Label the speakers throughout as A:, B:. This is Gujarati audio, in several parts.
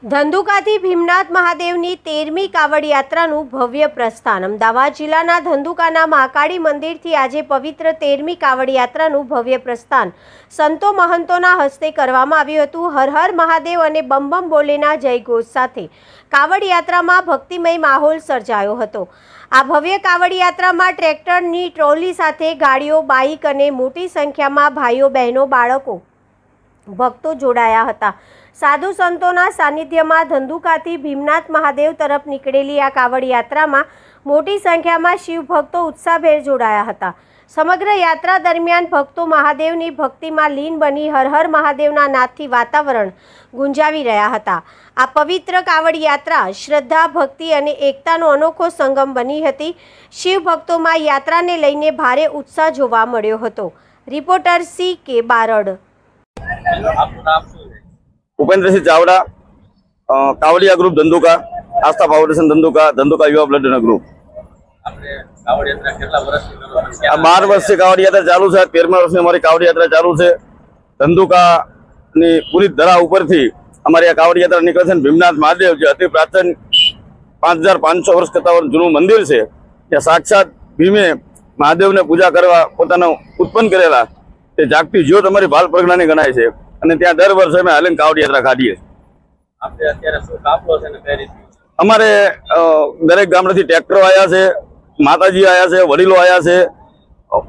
A: ધંધુકાથી ભીમનાથ મહાદેવની 13મી કાવડ યાત્રાનું ભવ્ય પ્રસ્થાન। અમદાવાદ જિલ્લાના ધંધુકાના મહાકાળી મંદિરથી આજે પવિત્ર 13મી કાવડ યાત્રાનું ભવ્ય પ્રસ્થાન સંતો મહંતોના હસ્તે કરવામાં આવ્યું હતું। હર હર મહાદેવ અને બમ બમ બોલેના જયઘોષ સાથે કાવડ યાત્રામાં ભક્તિમય માહોલ સર્જાયો હતો। આ ભવ્ય કાવડ યાત્રામાં ટ્રેક્ટરની ટ્રોલી સાથે ગાડીઓ, બાઇક અને મોટી સંખ્યામાં ભાઈઓ, બહેનો, બાળકો, ભક્તો જોડાયા હતા। સાધુ સંતોના સાનિધ્યમાં ધંધુકાથી ભીમનાથ મહાદેવ તરફ નીકળેલી આ કાવડ યાત્રામાં મોટી સંખ્યામાં શિવ ભક્તો ઉત્સાહભેર જોડાયા હતા। સમગ્ર યાત્રા દરમિયાન ભક્તો મહાદેવની ભક્તિમાં લીન બની હર હર મહાદેવના નાદથી વાતાવરણ ગુંજાવી રહ્યા હતા। આ પવિત્ર કાવડ યાત્રા શ્રદ્ધા, ભક્તિ અને એકતાનો અનોખો સંગમ બની હતી। શિવ ભક્તોમાં યાત્રાને લઈને ભારે ઉત્સાહ જોવા મળ્યો હતો। Reporter CK Barad.
B: Upendra Singh Chavda, Kavadiya group Dhandhuka, Aastha foundation Dhandhuka, Dhandhuka युवा ब्लड डोनर ग्रुप। 12 वर्ष से कावड़ यात्रा चालू है। 13मा वर्ष में हमारी कावड़ यात्रा चालू है। धंधुका पूरी धरा ऊपर थी हमारी कावड़ यात्रा निकले थे। भीमनाथ महादेव जो अति प्राचीन 5500 वर्ष करता जूनू मंदिर है। ત્યાં સાક્ષાત ભીમે મહાદેવને પૂજા કરવા પોતાનો ઉત્પન્ન કરેલા તે જાગતી જ્યોત અમારી બાલ પ્રજ્ઞાની ગણાય છે અને ત્યાં દર વર્ષે અમે હાલીને કાવડ યાત્રા કાઢીએ છીએ। અમારે દરેક ગામડેથી ટ્રેક્ટરો આવ્યા છે, માતાજી આવ્યા છે, વડીલો આવ્યા છે,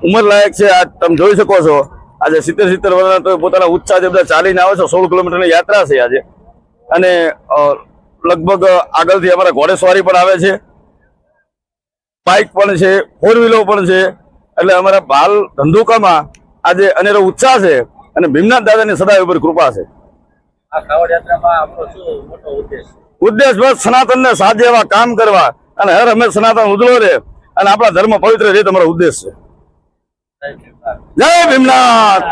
B: ઉંમર લાયક છે। આ તમે જોઈ શકો છો આજે 70 વર્ષના તો પોતાના ઉત્સાહથી બધા ચાલીને આવે છે। 16 કિલોમીટરની યાત્રા છે આજે અને લગભગ આગળથી અમારા ઘોડેસવારી પણ આવે છે, બાઇક પણ છે, 4 વ્હીલો પણ છે। એટલે અમારા બાલ ધંધુકામાં આજે અનેરો ઉત્સાહ છે અને ભીમનાથ દાદાની સદાય ઉપર કૃપા છે।
C: આ કાવડ યાત્રામાં આપણો શું મોટો
B: ઉદ્દેશ બસ સનાતનને સાધે એવા કામ કરવા અને હર હંમેશ સનાતન ઉજળો રહે અને આપણા ધર્મ પવિત્ર રહે, તમારો ઉદ્દેશ છે। જય ભીમનાથ।